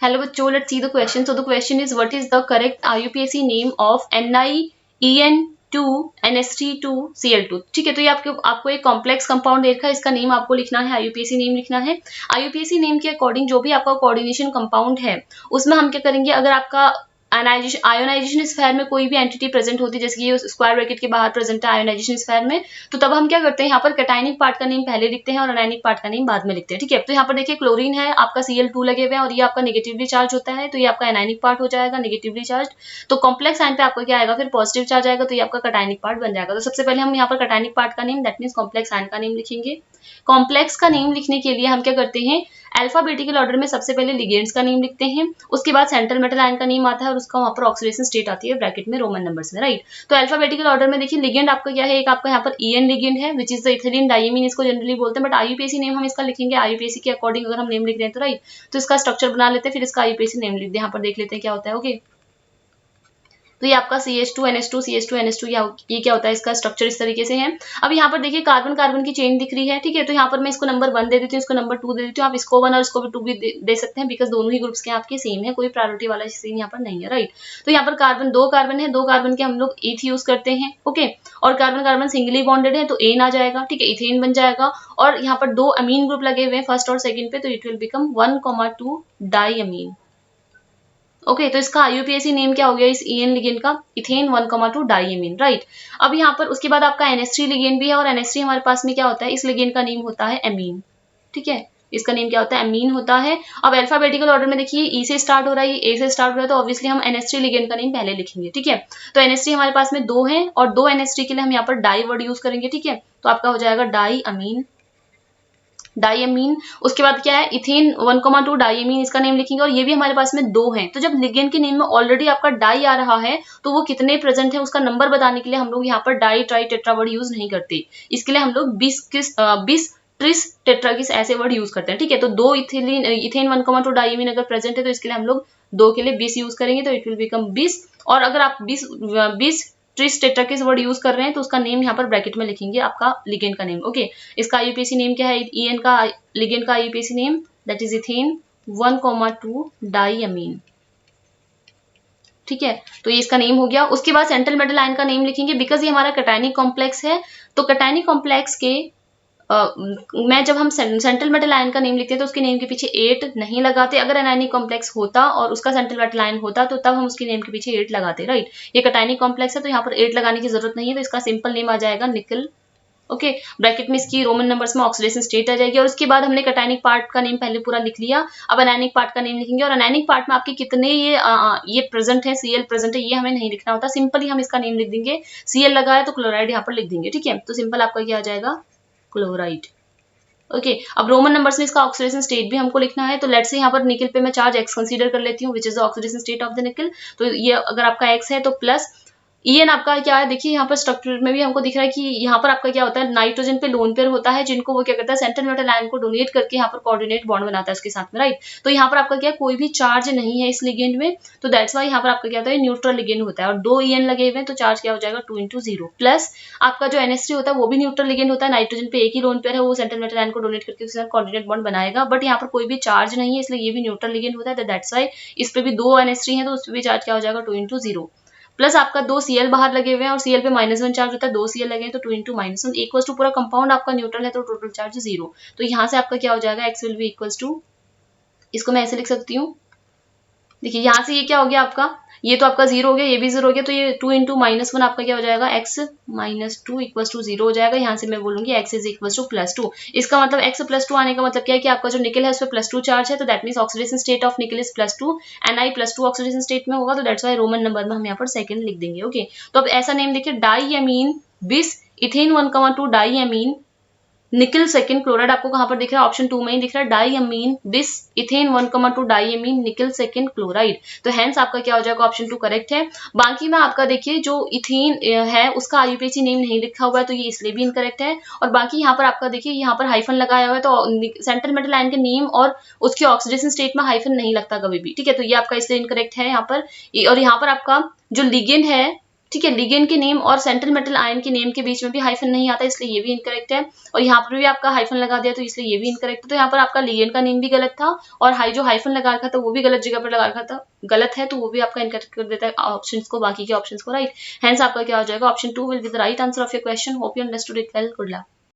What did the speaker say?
Hello बच्चों, let's see the question. So the question is, what is the correct IUPAC name of NiEN2NH32Cl2? ठीक है, तो ये आपको एक कॉम्प्लेक्स कंपाउंड दे रखा है, इसका नेम आपको लिखना है, IUPAC नेम लिखना है। IUPAC नेम के अकॉर्डिंग जो भी आपका कोऑर्डिनेशन कंपाउंड है उसमें हम क्या करेंगे, अगर आपका आयोनाइजेशन स्फेयर में कोई भी एंटिटी प्रेजेंट होती है, जैसे कि ये स्क्वायर ब्रैकेट के बाहर प्रेजेंट है आयोनाइजेशन स्फेयर में, तो तब हम क्या करते हैं, यहाँ पर कैटायनिक पार्ट का नेम पहले लिखते हैं और अनायनिक पार्ट का नेम बाद में लिखते हैं। ठीक है, तो यहाँ पर देखिए क्लोरीन है, आपका Cl2 लगे हुए हैं और ये आपका नेगेटिवली चार्ज होता है, तो ये आपका एनायनिक पार्ट हो जाएगा, नेगेटिवली चार्ज। तो कॉम्प्लेक्स साइन पे आपका क्या आएगा, फिर पॉजिटिव चार्ज आएगा, तो ये आपका कैटायनिक पार्ट बन जाएगा। तो सबसे पहले हम यहाँ पर कैटायनिक पार्ट का नेम, दैट मीन्स कॉम्प्लेक्स साइन का नेम लिखेंगे। कॉम्प्लेक्स का नेम लिखने के लिए हम क्या करते हैं, अल्फाबेटिकल ऑर्डर में सबसे पहले लिगेंड्स का नेम लिखते हैं, उसके बाद सेंट्रल मेटल आयन का नेम आता है और उसका वहां पर ऑक्सीडेशन स्टेट आती है ब्रैकेट में रोमन नंबर्स में, राइट। तो अल्फाबेटिकल ऑर्डर में देखिए लिगेंड आपका क्या है, एक आपका यहाँ पर EN लिगेंड है, which is the ethylene diamine, इसको जनरली बोलते हैं, बट IUPAC नेम हम इसका लिखेंगे, IUPAC के अकॉर्डिंग अगर हम नेम लिख रहे हैं तो राइट। तो इसका स्ट्रक्चर बना लेते हैं, फिर इसका IUPAC नेम लिख दे, यहाँ पर देख लेते हैं क्या होता है। ओके, तो ये आपका CH2NH2 CH2NH2 ये क्या होता है, इसका स्ट्रक्चर इस तरीके से है। अब यहाँ पर देखिए कार्बन कार्बन की चेन दिख रही है, ठीक है, तो यहाँ पर मैं इसको नंबर 1 दे देती हूँ, इसको नंबर 2 दे देती हूँ, आप इसको 1 और इसको भी 2 भी दे सकते हैं, बिकॉज दोनों ही ग्रुप्स के आपके सेम है, कोई प्रायोरिटी वाला सीन यहाँ पर नहीं है, राइट। तो यहाँ पर कार्बन 2 कार्बन है, 2 कार्बन के हम लोग ईथ यूज करते हैं, ओके, और कार्बन कार्बन सिंगली बॉन्डेड है तो एन आ जाएगा, ठीक है, इथेन बन जाएगा। और यहाँ पर 2 अमीन ग्रुप लगे हुए हैं फर्स्ट और सेकंड पे, तो it will become 1,2 diamine. Okay, तो इसका IUPAC नेम क्या हो गया इस EN लिगेंड का, इथेन 1,2 डाइमीन, राइट। अब यहाँ पर उसके बाद आपका NH3 लिगेंड भी है, और NH3 हमारे पास में क्या होता है, इस लिगेंड का नेम होता है एमीन, ठीक है, इसका नेम क्या होता है, एमीन होता है। अब अल्फाबेटिकल ऑर्डर में देखिए E से स्टार्ट हो रहा है, A से स्टार्ट हो रहा है, तो ऑब्वियसली हम NH3 लिगेंड का नेम पहले लिखेंगे, ठीक है। तो NH3 हमारे पास में 2 है और 2 NH3 के लिए हम यहाँ पर डाई वर्ड यूज करेंगे, ठीक है, तो आपका हो जाएगा डाई अमीन, डाइमीन। उसके बाद क्या है, इथेन 1,2 डाइमीन, इसका नेम लिखेंगे, और ये भी हमारे पास में 2 हैं। तो जब लिगेंड के नेम में ऑलरेडी आपका डाई आ रहा है तो वो कितने प्रेजेंट है उसका नंबर बताने के लिए हम लोग यहाँ पर di tri tetra word use नहीं करते, इसके लिए हम लोग 20 ट्रिस टेट्राकिस ऐसे वर्ड यूज करते हैं, ठीक है। तो 2 इथेन 1,2 डाइमीन अगर प्रेजेंट है तो इसके लिए हम लोग 2 के लिए 20 यूज करेंगे, तो इट विल बिकम 20। और अगर आप 20 ट्रिस टेट्राकिस वर्ड यूज कर रहे हैं तो उसका नेम यहाँ पर ब्रैकेट में लिखेंगे, आपका लिगेंड का नेम, ओके। इसका IUPAC नेम क्या है, EN का लिगेंड का IUPAC name that is ethane 1,2 diamine, ठीक है, तो ये इसका नेम हो गया। उसके बाद सेंट्रल मेटल आयन का नेम लिखेंगे, बिकॉज ये हमारा कैटायनिक कॉम्प्लेक्स है, तो कैटायनिक कॉम्प्लेक्स के मैं जब हम सेंट्रल मेटल आयन का नेम लिखते हैं तो उसके नेम के पीछे 8 नहीं लगाते, अगर एनायनिक कॉम्प्लेक्स होता और उसका सेंट्रल मेटल आयन होता तो तब हम उसके नेम के पीछे 8 लगाते, राइट। ये कैटायनिक कॉम्प्लेक्स है तो यहाँ पर 8 लगाने की जरूरत नहीं है, तो इसका सिंपल नेम आ जाएगा निकल, ओके। ब्रैकेट में इसकी रोमन नंबर्स में ऑक्सीडेशन स्टेट आ जाएगी। और उसके बाद हमने कैटायनिक पार्ट का नेम पहले पूरा लिख लिया, अब अनायनिक पार्ट का नेम लिखेंगे, और अनायनिक पार्ट में आपके कितने ये प्रेजेंट है, Cl प्रेजेंट है, ये हमें नहीं लिखना होता, सिंपली हम इसका नेम लिख देंगे, Cl लगा है तो क्लोराइड यहाँ पर लिख देंगे, ठीक है। तो सिंपल आपका क्या आ जाएगा, क्लोराइड, ओके। अब रोमन नंबर्स में इसका ऑक्सीडेशन स्टेट भी हमको लिखना है, तो लेट्स से यहाँ पर निकल पे मैं चार्ज X कंसीडर कर लेती हूँ, which is the oxidation state of the निकल। तो ये अगर आपका X है तो प्लस EN आपका क्या है, देखिए यहाँ पर स्ट्रक्चर में भी हमको दिख रहा है कि यहाँ पर आपका क्या होता है, नाइट्रोजन पे लोन पेयर होता है, जिनको वो क्या करता है, सेंट्रल मेटल आयन को डोनेट करके यहाँ पर कोऑर्डिनेट बॉन्ड बनाता है उसके साथ में, राइट। तो यहाँ पर आपका क्या कोई भी चार्ज नहीं है इस लिगेंड में, तो दैट्स वाई यहाँ पर आपका क्या होता है, न्यूट्रल लिगेंड होता है, और 2 EN लगे हुए हैं तो चार्ज क्या हो जाएगा 2 × 0। प्लस आपका जो NH3 होता है वो भी न्यूट्रल लिगेंड होता है, नाइट्रोजन पे एक ही लोन पेयर है, वो सेंट्रल मेटल आयन को डोनेट करके उसके साथ कोऑर्डिनेट बॉन्ड बनाएगा, बट यहाँ पर कोई भी चार्ज नहीं है, इसलिए ये भी न्यूट्रल लिगेंड होता है, दैट्स वाई इस पे भी 2 NH3 है तो उस पर भी चार्ज क्या हो जाएगा 2 × 0। प्लस आपका 2 Cl बाहर लगे हुए हैं और Cl पे -1 चार्ज होता है, 2 Cl लगे हैं तो 2 × -1 इक्वल्स टू पूरा कंपाउंड आपका न्यूट्रल है तो टोटल चार्ज 0। तो यहाँ से आपका क्या हो जाएगा, X will be equals to, इसको मैं ऐसे लिख सकती हूँ, देखिए यहाँ से ये क्या हो गया आपका, ये तो आपका 0 हो गया, ये भी 0 हो गया, तो ये 2 × -1 आपका क्या हो जाएगा, X - 2 इक्वल्स टू 0 हो जाएगा। यहाँ से मैं बोलूंगी X इज इक्वल्स टू +2। इसका मतलब X +2 आने का मतलब क्या है कि आपका जो निकल है उस पर +2 चार्ज है, तो that means oxidation state of निकल इज +2, Ni +2 ऑक्सीडेशन स्टेट में होगा, तो दैट्स वाई रोमन नंबर में हम यहाँ पर सेकंड लिख देंगे, ओके। तो अब ऐसा नेम देखिए, डाइमीन बिस ethane 1,2 diamine nickel second chloride, आपको कहां पर दिख रहा है, ऑप्शन 2 में ही दिख रहा है, डाइमीन बिस ethane 1,2 diamine nickel second chloride, तो हेंस आपका क्या हो जाएगा, ऑप्शन 2 करेक्ट है। बाकी में आपका देखिए जो इथेन है उसका IUPAC नेम नहीं लिखा हुआ है तो ये इसलिए भी इनकरेक्ट है, और बाकी यहाँ पर आपका देखिए यहाँ पर हाइफन लगाया हुआ है तो सेंट्रल मेटल आयन के नेम और उसके ऑक्सीडेशन स्टेट में हाइफन नहीं लगता कभी भी, ठीक है, तो ये आपका इसलिए इनकरेक्ट है यहाँ पर। और यहाँ पर आपका जो लिगेंड है ठीक है, लिगेंड के नेम और सेंट्रल मेटल आयन के नेम के बीच में भी हाइफन नहीं आता, इसलिए ये भी इनकरेक्ट है। और यहाँ पर भी आपका हाइफन लगा दिया तो इसलिए ये भी इनकरेक्ट है। तो यहाँ पर आपका लिगेंड का नेम भी गलत था और जो हाइफन लगा रखा था वो भी गलत जगह पर लगा रखा था, गलत है, तो वो भी आपका इनकरेक्ट कर देता है ऑप्शंस को, बाकी के ऑप्शंस को राइट। हेंस आपका क्या हो जाएगा, option 2 will be the right answer of your question. Hope you understood it well. Good luck.